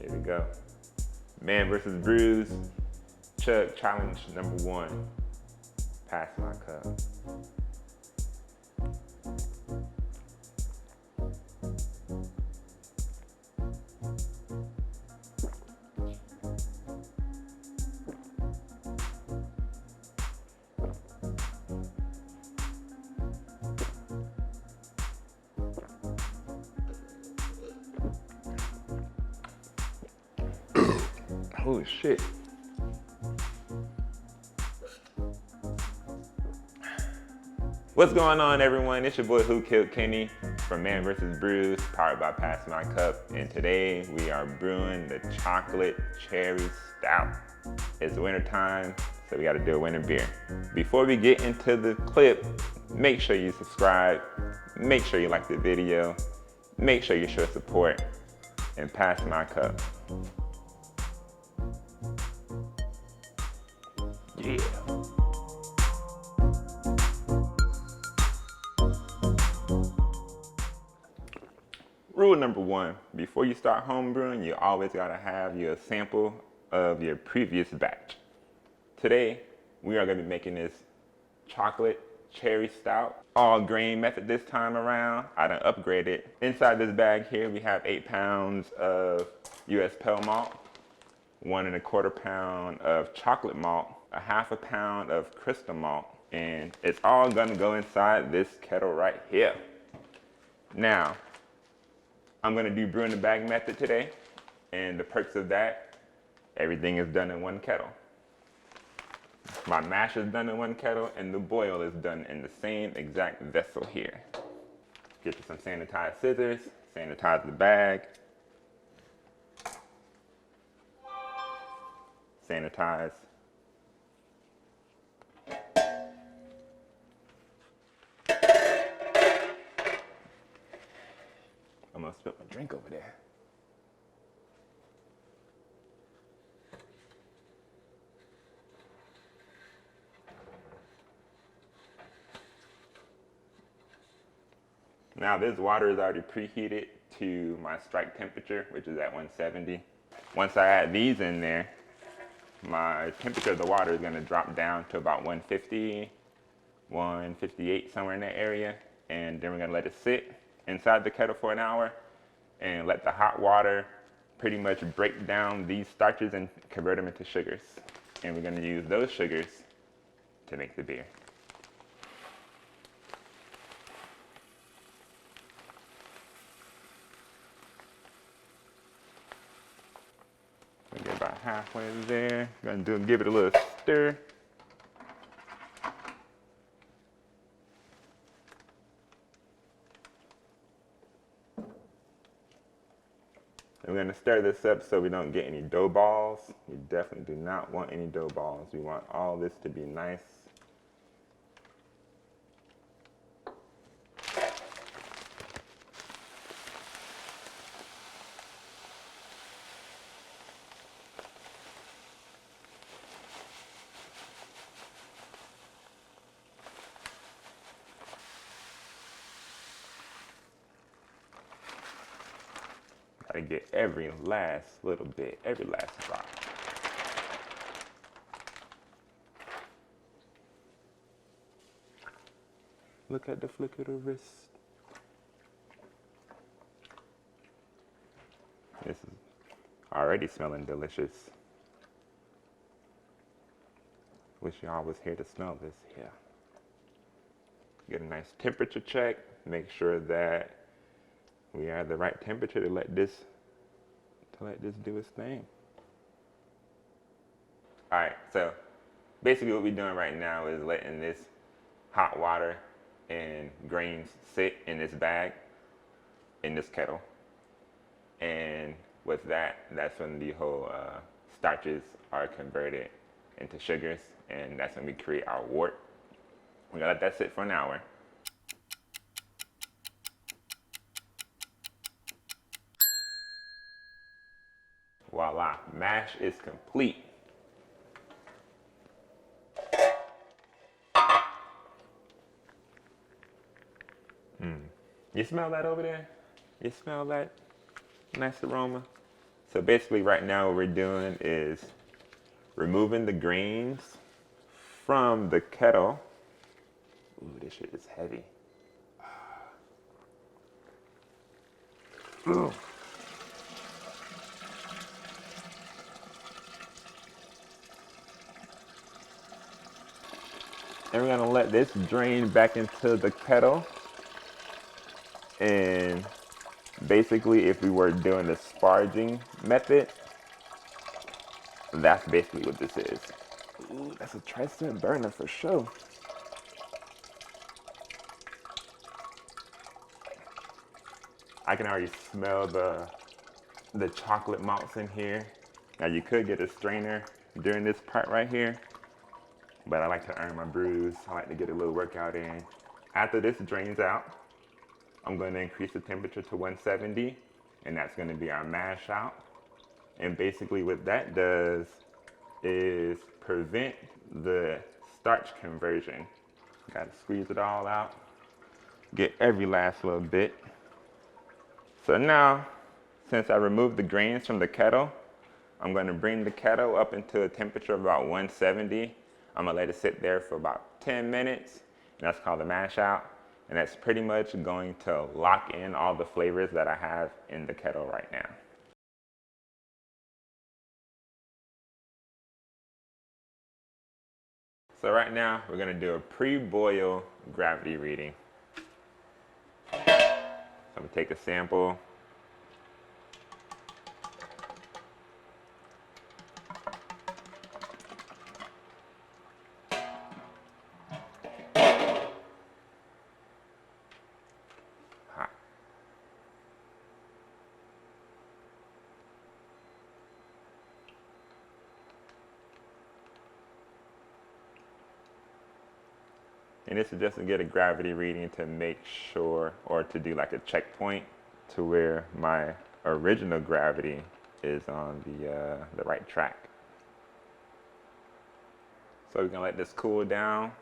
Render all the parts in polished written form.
Here we go. Man versus Brewz. Chug challenge number 1. Pass my cup. Holy shit. What's going on, everyone? It's your boy WhoKilldkenny from Man vs. Brewz, powered by Pass My Cup. And today we are brewing the chocolate cherry stout. It's winter time, so we gotta do a winter beer. Before we get into the clip, make sure you subscribe, make sure you like the video, make sure you show support, and pass my cup. Yeah. Rule number 1, before you start homebrewing, you always gotta have your sample of your previous batch. Today, we are gonna be making this chocolate cherry stout, all grain method this time around. I done upgraded. Inside this bag here, we have 8 pounds of US pale malt, 1 1/4 pound of chocolate malt, 1/2 pound of crystal malt, and it's all gonna go inside this kettle right here. Now, I'm gonna do brew in the bag method today, and the perks of that, everything is done in one kettle. My mash is done in one kettle, and the boil is done in the same exact vessel here. Get you some sanitized scissors, sanitize the bag, sanitize. Almost spilled my drink over there. Now this water is already preheated to my strike temperature, which is at 170. Once I add these in there, my temperature of the water is going to drop down to about 150, 158, somewhere in that area. And then we're going to let it sit inside the kettle for an hour and let the hot water pretty much break down these starches and convert them into sugars. And we're going to use those sugars to make the beer. We'll get about halfway there. Gonna give it a little stir. And we're gonna stir this up so we don't get any dough balls. We definitely do not want any dough balls. We want all this to be nice. Gotta get every last little bit, every last drop. Look at the flick of the wrist. This is already smelling delicious. Wish y'all was here to smell this here. Get a nice temperature check. Make sure that we are at the right temperature to let this do its thing. All right, so basically what we're doing right now is letting this hot water and grains sit in this bag, in this kettle. And with that, that's when the whole starches are converted into sugars, and that's when we create our wort. We're gonna let that sit for an hour. Voila, mash is complete. You smell that over there? You smell that nice aroma? So basically right now what we're doing is removing the grains from the kettle. Ooh, this shit is heavy. Ooh. And we're gonna let this drain back into the kettle. And basically, if we were doing the sparging method, that's basically what this is. Ooh, that's a tri-cent burner for sure. I can already smell the chocolate malts in here. Now you could get a strainer during this part right here, but I like to earn my brews. I like to get a little workout in. After this drains out, I'm going to increase the temperature to 170, and that's going to be our mash out. And basically what that does is prevent the starch conversion. Got to squeeze it all out, get every last little bit. So now, since I removed the grains from the kettle, I'm going to bring the kettle up into a temperature of about 170. I'm going to let it sit there for about 10 minutes, and that's called the mash out. And that's pretty much going to lock in all the flavors that I have in the kettle right now. So right now, we're going to do a pre-boil gravity reading. So I'm going to take a sample. Hot. And this is just to get a gravity reading to make sure, or to do like a checkpoint to where my original gravity is on the right track. So we're gonna let this cool down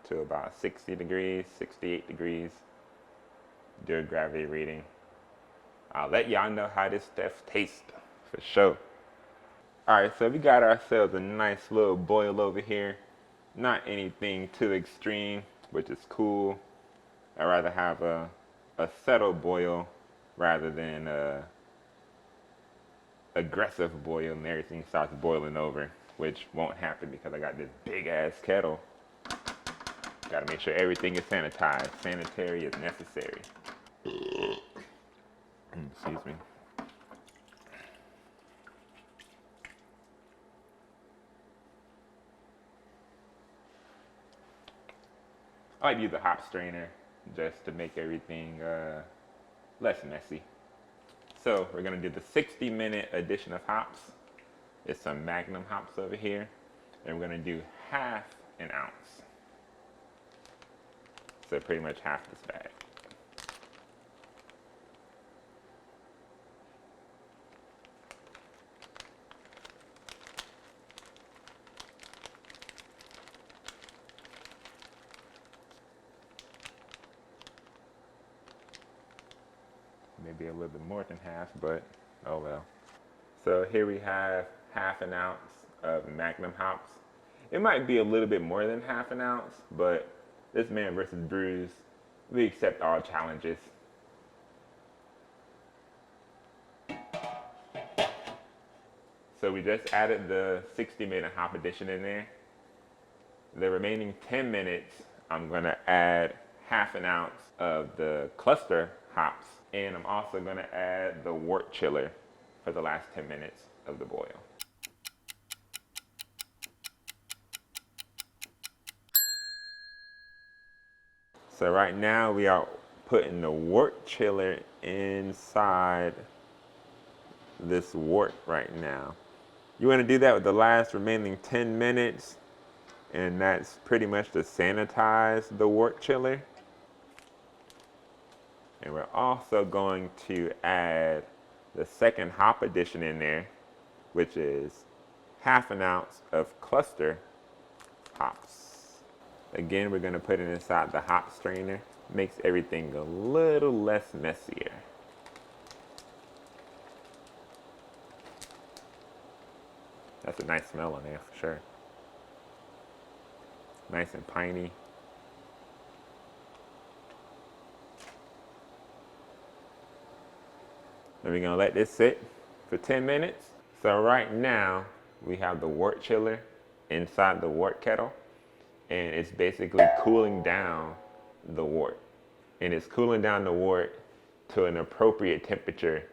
to about 60 degrees, 68 degrees. Do a gravity reading. I'll let y'all know how this stuff tastes for sure. All right, so we got ourselves a nice little boil over here. Not anything too extreme, which is cool. I'd rather have a settled boil rather than a aggressive boil and everything starts boiling over, which won't happen because I got this big ass kettle. Gotta make sure everything is sanitized. Sanitary is necessary. Excuse me. I like to use a hop strainer just to make everything less messy. So we're gonna do the 60-minute addition of hops. It's some Magnum hops over here. And we're gonna do half an ounce. So pretty much half this bag. Maybe a little bit more than half, but oh well. So here we have half an ounce of Magnum hops. It might be a little bit more than half an ounce, but this man versus Brewz, we accept all challenges. So we just added the 60-minute hop addition in there. The remaining 10 minutes, I'm gonna add half an ounce of the cluster hops, and I'm also gonna add the wort chiller for the last 10 minutes of the boil. So right now we are putting the wort chiller inside this wort right now. You want to do that with the last remaining 10 minutes, and that's pretty much to sanitize the wort chiller. And we're also going to add the second hop addition in there, which is half an ounce of cluster hops. Again, we're going to put it inside the hop strainer. Makes everything a little less messier. That's a nice smell on there for sure. Nice and piney. Then we're gonna let this sit for 10 minutes. So right now, we have the wort chiller inside the wort kettle, and it's basically cooling down the wort. And it's cooling down the wort to an appropriate temperature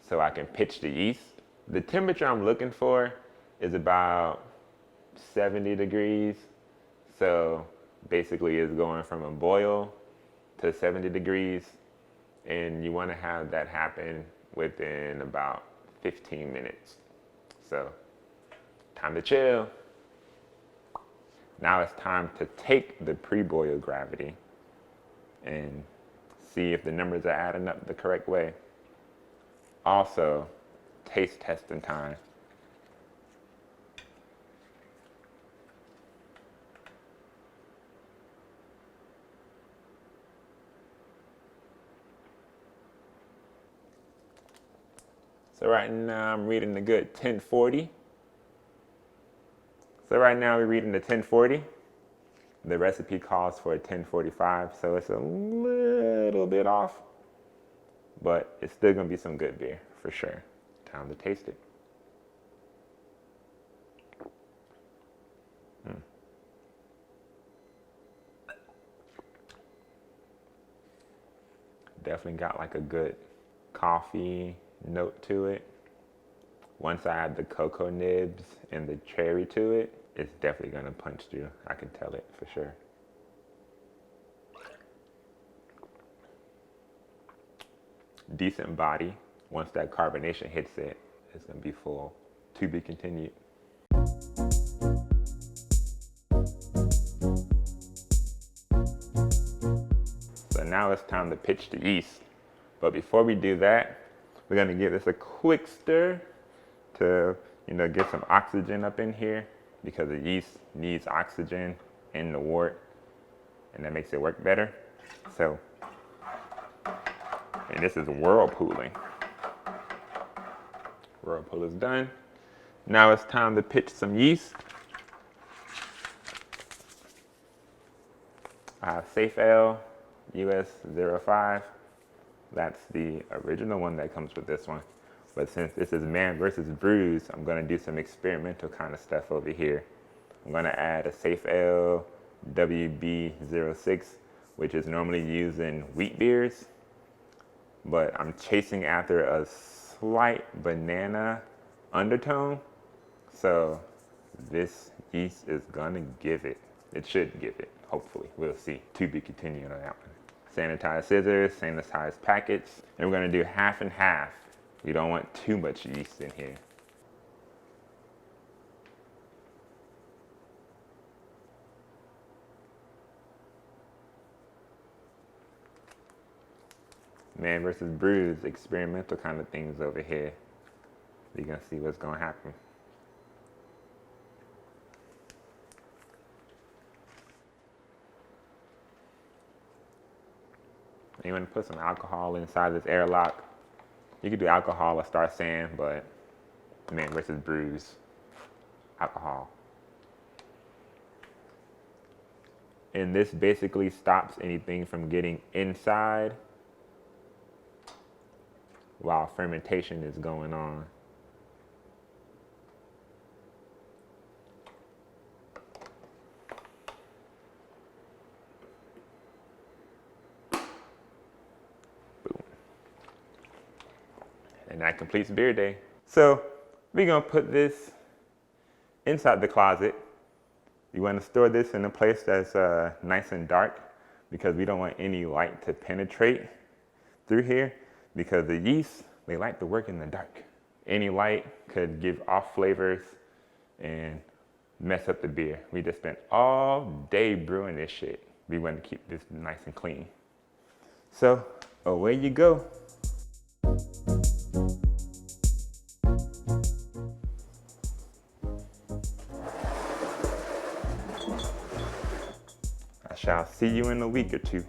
so I can pitch the yeast. The temperature I'm looking for is about 70 degrees. So basically it's going from a boil to 70 degrees, and you want to have that happen within about 15 minutes. So time to chill. Now it's time to take the pre-boil gravity and see if the numbers are adding up the correct way. Also, taste testing time. So right now I'm reading the good 1040. So right now we're reading the 1040. The recipe calls for a 1045, so it's a little bit off, but it's still gonna be some good beer for sure. Time to taste it. Definitely got like a good coffee note to it. Once I add the cocoa nibs and the cherry to it, it's definitely gonna punch through. I can tell it for sure. Decent body. Once that carbonation hits it, it's gonna be full. To be continued. So now it's time to pitch the yeast. But before we do that, we're gonna give this a quick stir to, get some oxygen up in here, because the yeast needs oxygen in the wort, and that makes it work better. So, and this is whirlpooling. Whirlpool is done. Now it's time to pitch some yeast. I have Safe Ale US 05. That's the original one that comes with this one. But since this is Man versus Brewz, I'm gonna do some experimental kind of stuff over here. I'm gonna add a Safe Ale WB06, which is normally used in wheat beers, but I'm chasing after a slight banana undertone. So this yeast is gonna give it. It should give it, hopefully. We'll see. To be continued on that one. Sanitized scissors, sanitized packets, and we're gonna do half and half. We don't want too much yeast in here. Man versus Brewz, experimental kind of things over here. You're gonna see what's gonna happen. You want to put some alcohol inside this airlock. You could do alcohol or Star San, but Man versus Brewz, alcohol. And this basically stops anything from getting inside while fermentation is going on. And that completes beer day. So we're gonna put this inside the closet. You wanna store this in a place that's nice and dark, because we don't want any light to penetrate through here, because the yeast, they like to work in the dark. Any light could give off flavors and mess up the beer. We just spent all day brewing this shit. We want to keep this nice and clean. So away you go. I shall see you in a week or two.